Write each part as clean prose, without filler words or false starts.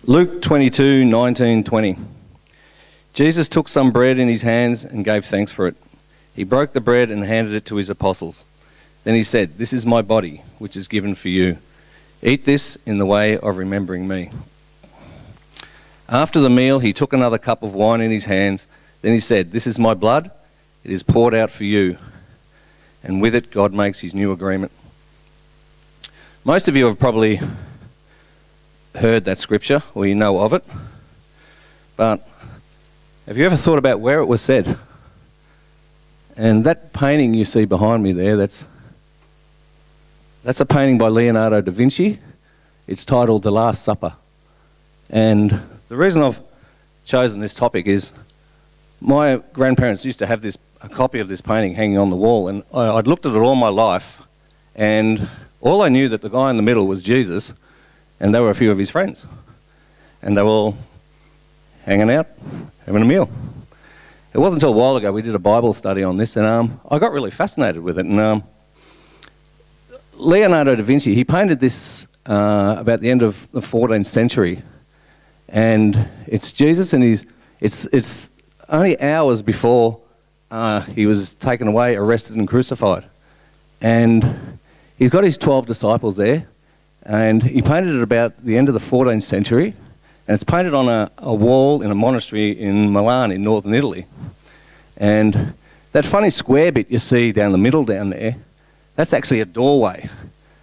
Luke 22:19-20. Jesus took some bread in his hands and gave thanks for it. He broke the bread and handed it to his apostles. Then he said, "This is my body, which is given for you. Eat this in the way of remembering me." After the meal, he took another cup of wine in his hands. Then he said, "This is my blood. It is poured out for you." And with it, God makes his new agreement. Most of you have probably heard that scripture, or you know of it. But have you ever thought about where it was said? And that painting you see behind me there, that's a painting by Leonardo da Vinci. It's titled The Last Supper. And the reason I've chosen this topic is my grandparents used to have a copy of this painting hanging on the wall, and I'd looked at it all my life, and all I knew that the guy in the middle was Jesus, and there were a few of his friends. And they were all hanging out, having a meal. It wasn't until a while ago we did a Bible study on this, and I got really fascinated with it. And Leonardo da Vinci, he painted this about the end of the 14th century, and it's Jesus, and it's only hours before he was taken away, arrested and crucified. And he's got his 12 disciples there, and he painted it about the end of the 14th century, and it's painted on a wall in a monastery in Milan in northern Italy. And that funny square bit you see down the middle down there, that's actually a doorway.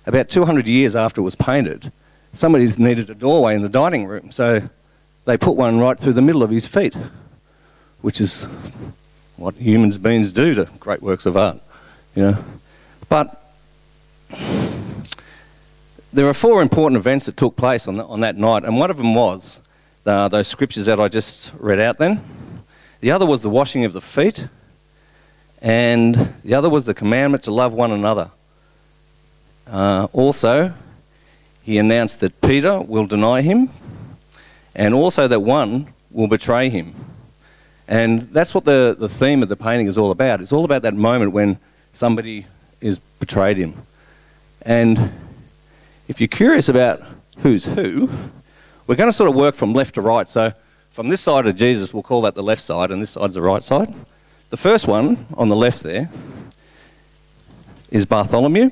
About 200 years after it was painted, somebody needed a doorway in the dining room, so they put one right through the middle of his feet, which is what human beings do to great works of art, you know. But there are 4 important events that took place on that night, and one of them was those scriptures that I just read out then. The other was the washing of the feet, and the other was the commandment to love one another. Also, he announced that Peter will deny him, and also that one will betray him. And that's what the theme of the painting is all about. It's all about that moment when somebody is betrayed him. And if you're curious about who's who, we're going to sort of work from left to right. So from this side of Jesus, we'll call that the left side, and this side's the right side. The first one on the left there is Bartholomew.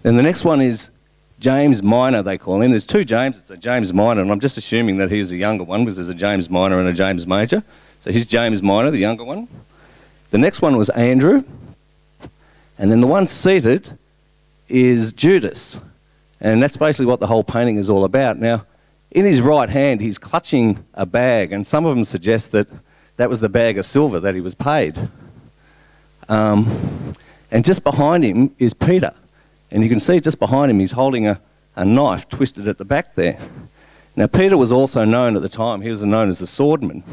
Then the next one is James Minor, they call him. There's 2 James. It's a James Minor, and I'm just assuming that he's a younger one because there's a James Minor and a James Major. So he's James Minor, the younger one. The next one was Andrew. And then the one seated is Judas. And that's basically what the whole painting is all about. Now, in his right hand, he's clutching a bag, and some of them suggest that that was the bag of silver that he was paid. And just behind him is Peter. And you can see just behind him, he's holding a knife twisted at the back there. Now, Peter was also known at the time, he was known as the swordman.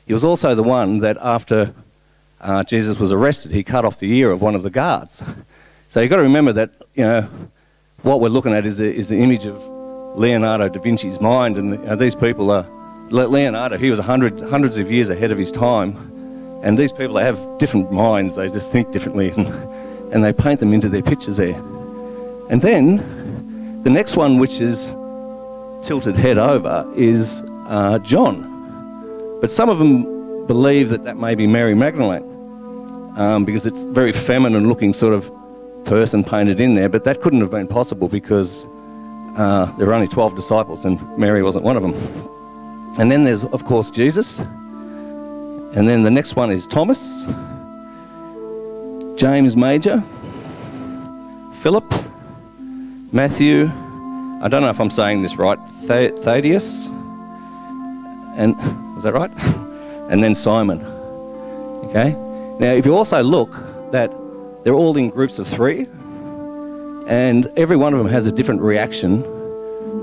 He was also the one that after Jesus was arrested, he cut off the ear of one of the guards. So you've got to remember that, you know, what we're looking at is the image of Leonardo da Vinci's mind, and these people are, Leonardo, he was hundreds of years ahead of his time, and these people, they have different minds, they just think differently, and they paint them into their pictures there. And then, the next one, which is tilted head over, is John. But some of them believe that that may be Mary Magdalene, because it's a very feminine looking sort of person painted in there, but that couldn't have been possible because there were only 12 disciples and Mary wasn't one of them. And then there's, of course, Jesus. And then the next one is Thomas, James Major, Philip, Matthew, I don't know if I'm saying this right, Thaddeus, and was that right? And then Simon. Okay? Now, if you also look, that they're all in groups of 3, and every one of them has a different reaction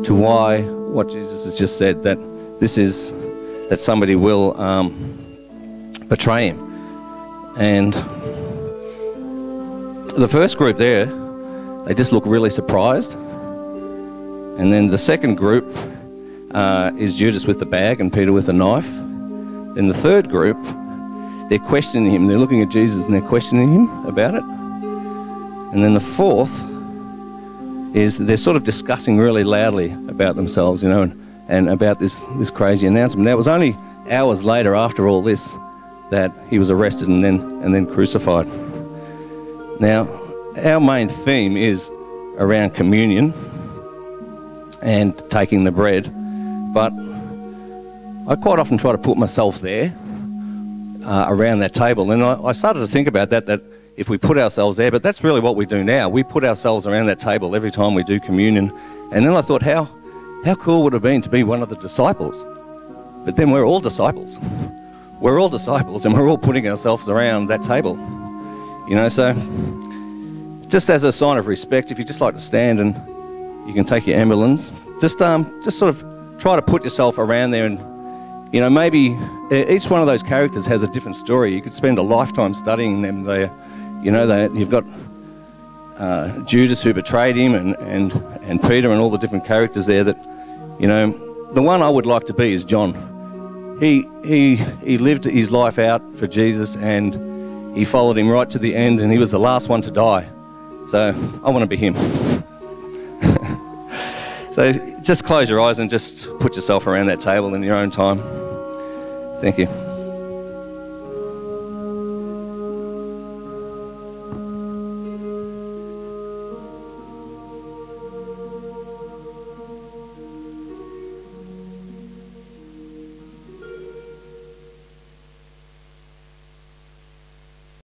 to why what Jesus has just said, that this is, that somebody will betray him. And the first group there, they just look really surprised. And then the second group is Judas with the bag and Peter with the knife. Then the third group, they're questioning him. They're looking at Jesus and they're questioning him about it. And then the fourth is they're sort of discussing really loudly about themselves, you know, and about this crazy announcement. Now, it was only hours later, after all this, that he was arrested and then crucified. Now, our main theme is around communion and taking the bread, but I quite often try to put myself there around that table, and I started to think about that if we put ourselves there, but that's really what we do now. We put ourselves around that table every time we do communion. And then I thought, how cool would it have been to be one of the disciples? But then we're all disciples. We're all disciples, and we're all putting ourselves around that table. You know, so just as a sign of respect, if you just like to stand and you can take your ambulance, just sort of try to put yourself around there, and you know, maybe each one of those characters has a different story. You could spend a lifetime studying them. You've got Judas, who betrayed him, and Peter, and all the different characters there. That, you know, the one I would like to be is John. He lived his life out for Jesus, and he followed him right to the end, and he was the last one to die. So I want to be him. So just close your eyes and just put yourself around that table in your own time. Thank you.